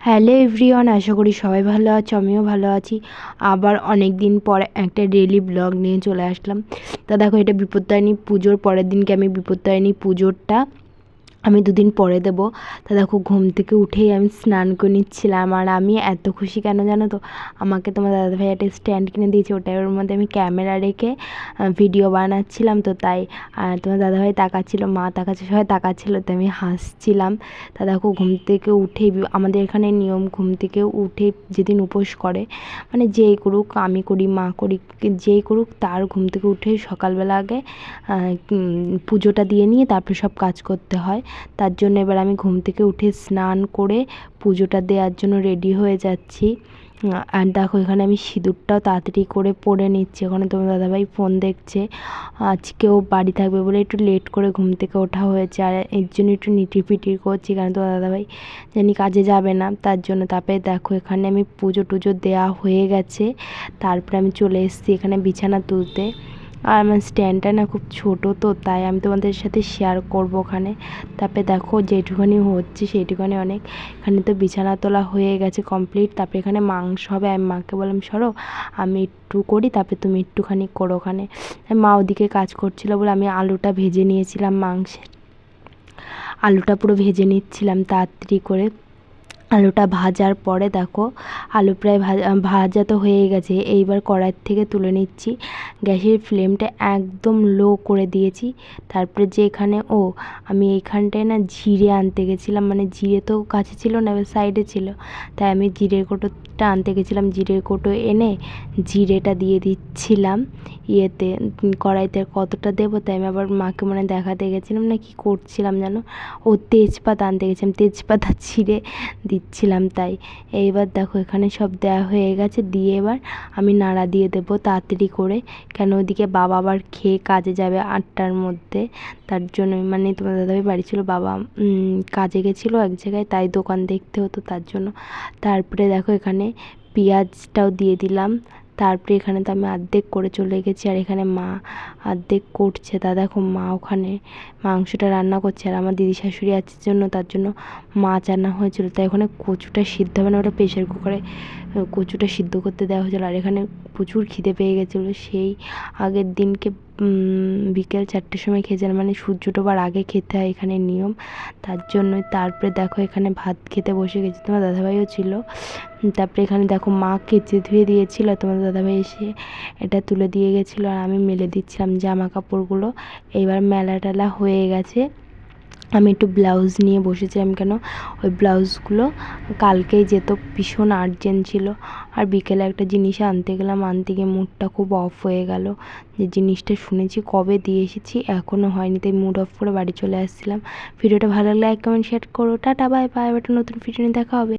Hello everyone, আশা করি সবাই ভালো আছো, আমিও ভালো আছি। আবার অনেক দিন পর একটা ডেইলি ব্লগ নিয়ে চলে আসলাম। তা দেখো, এটা বিপত্তারিণী পুজোর পরের দিনকে আমি বিপত্তারিণী পুজোরটা আমি 2 দিন পরে দেবো। তা দেখো, ঘুম থেকে উঠেই আমি স্নান করে নিচ্ছিলাম। আর আমি এত খুশি কেন জানো তো, আমাকে তোমার দাদাভাই একটা স্ট্যান্ড কিনে দিয়েছে, ওটার মধ্যে আমি ক্যামেরা রেখে ভিডিও বানাচ্ছিলাম। তো তাই তোমার দাদাভাই তাকাচ্ছিলো, মা তাকাচ্ছে, সবাই তাকাচ্ছিলো, তো আমি হাসছিলাম। তা দেখো, ঘুম থেকে উঠেই আমাদের এখানে নিয়ম, ঘুম থেকে উঠে যেদিন উপোস করে, মানে যেই করুক, আমি করি, মা করি, যেই করুক, তার ঘুম থেকে উঠেই সকালবেলা আগে পুজোটা দিয়ে নিয়ে তারপরে সব কাজ করতে হয়। তার জন্য এবার আমি ঘুম থেকে উঠে স্নান করে পুজোটা দেওয়ার জন্য রেডি হয়ে যাচ্ছি। আর দেখো, এখানে আমি সিঁদুরটাও তাড়াতাড়ি করে পরে নিচ্ছি। ওখানে তোমার দাদাভাই ফোন দেখছে। আজকেও বাড়ি থাকবে বলে একটু লেট করে ঘুম থেকে ওঠা হয়েছে, আর এর জন্য একটু নিটির করছি, কারণ তোমার দাদাভাই জানি কাজে যাবে না, তার জন্য। তারপরে দেখো, এখানে আমি পুজো টুজো দেওয়া হয়ে গেছে। তারপরে আমি চলে এসেছি এখানে বিছানা তুলতে। আর আমার স্ট্যান্ডটা না খুব ছোটো, তো তাই আমি তোমাদের সাথে শেয়ার করবো ওখানে। তারপরে দেখো, যেটুখানি হচ্ছে সেইটুখানি অনেক। এখানে তো বিছানা তোলা হয়ে গেছে কমপ্লিট। তারপরে এখানে মাংস হবে, আমি মাকে বললাম সরো, আমি একটু করি, তারপরে তুমি একটুখানি করো ওখানে। মা ওদিকে কাজ করছিলো বলে আমি আলুটা ভেজে নিয়েছিলাম, মাংসের আলুটা পুরো ভেজে নিচ্ছিলাম তাড়াতাড়ি করে। আলুটা ভাজার পরে দেখো, আলু প্রায় ভাজা তো হয়ে গেছে। এইবার কড়াই থেকে তুলে নিচ্ছি, গ্যাসের ফ্লেমটা একদম লো করে দিয়েছি। তারপরে যে এখানে আমি এইখানটায় না জিরে আনতে গেছিলাম, মানে জিরে তো কাছে ছিল না, এবার সাইডে ছিল, তাই আমি জিরের কোটোটা আনতে গেছিলাম। জিরের কোটো এনে জিরেটা দিয়ে দিচ্ছিলাম ইয়েতে, কড়াইতে। কতটা দেবো তাই আমি আবার মাকে মনে দেখাতে গেছিলাম না কি করছিলাম যেন, তেজপাতা আনতে গেছিলাম, তেজপাতা ছিঁড়ে দিচ্ছিলাম। তাই এইবার দেখো, এখানে সব দেওয়া হয়ে গেছে, দিয়ে এবার আমি নাড়া দিয়ে দেবো তাড়াতাড়ি করে, কেন ওইদিকে বাবা আবার খেয়ে কাজে যাবে 8টার মধ্যে। তার জন্যই, মানে তোমার দাদাভাই বাড়ি ছিল, বাবা কাজে গেছিলো এক জায়গায়, তাই দোকান দেখতে হতো, তার জন্য। তারপরে দেখো, এখানে পেঁয়াজটাও দিয়ে দিলাম। তারপরে এখানে তো আমি অর্ধেক করে চলে গেছি, আর এখানে মা অর্ধেক করছে। তা দেখো, মা ওখানে মাংসটা রান্না করছে, আর আমার দিদি শাশুড়ি আছে জন্য, তার জন্য মাছ আনা হয়েছিল। তাই ওখানে কচুটা সিদ্ধ হবে না, ওটা প্রেশার কুকারে কচুটা সিদ্ধ করতে দেওয়া হয়েছিলো। আর এখানে প্রচুর খিদে পেয়ে গেছিলো, সেই আগের দিনকে বিকেল 4টের সময় খেয়েছিলাম, মানে সূর্য ডোবার আগে খেতে হয় এখানে নিয়ম, তার জন্যই। তারপরে দেখো, এখানে ভাত খেতে বসে গেছি, তোমার দাদাভাইও ছিল। তারপরে এখানে দেখো, মা কেচে ধুয়ে দিয়েছিল, তোমার দাদাভাই এসে এটা তুলে দিয়ে গেছিলো, আর আমি মেলে দিচ্ছিলাম জামা কাপড়গুলো। এইবার মেলা টেলা হয়ে গেছে, আমি একটু ব্লাউজ নিয়ে বসেছিলাম, কেন ওই ব্লাউজগুলো কালকেই যেত, ভীষণ আর্জেন্ট ছিল। আর বিকেলে একটা জিনিস আনতে গেলাম, আনতে গিয়ে মুডটা খুব অফ হয়ে গেল, যে জিনিসটা শুনেছি কবে দিয়ে এসেছি এখনও হয়নি, তাই মুড অফ করে বাড়ি চলে আসছিলাম। ভিডিওটা ভালো লাগলে লাইক কমেন্ট শেয়ার করো। টাটা বাই বাই, একটা নতুন ভিডিও নিয়ে দেখা হবে।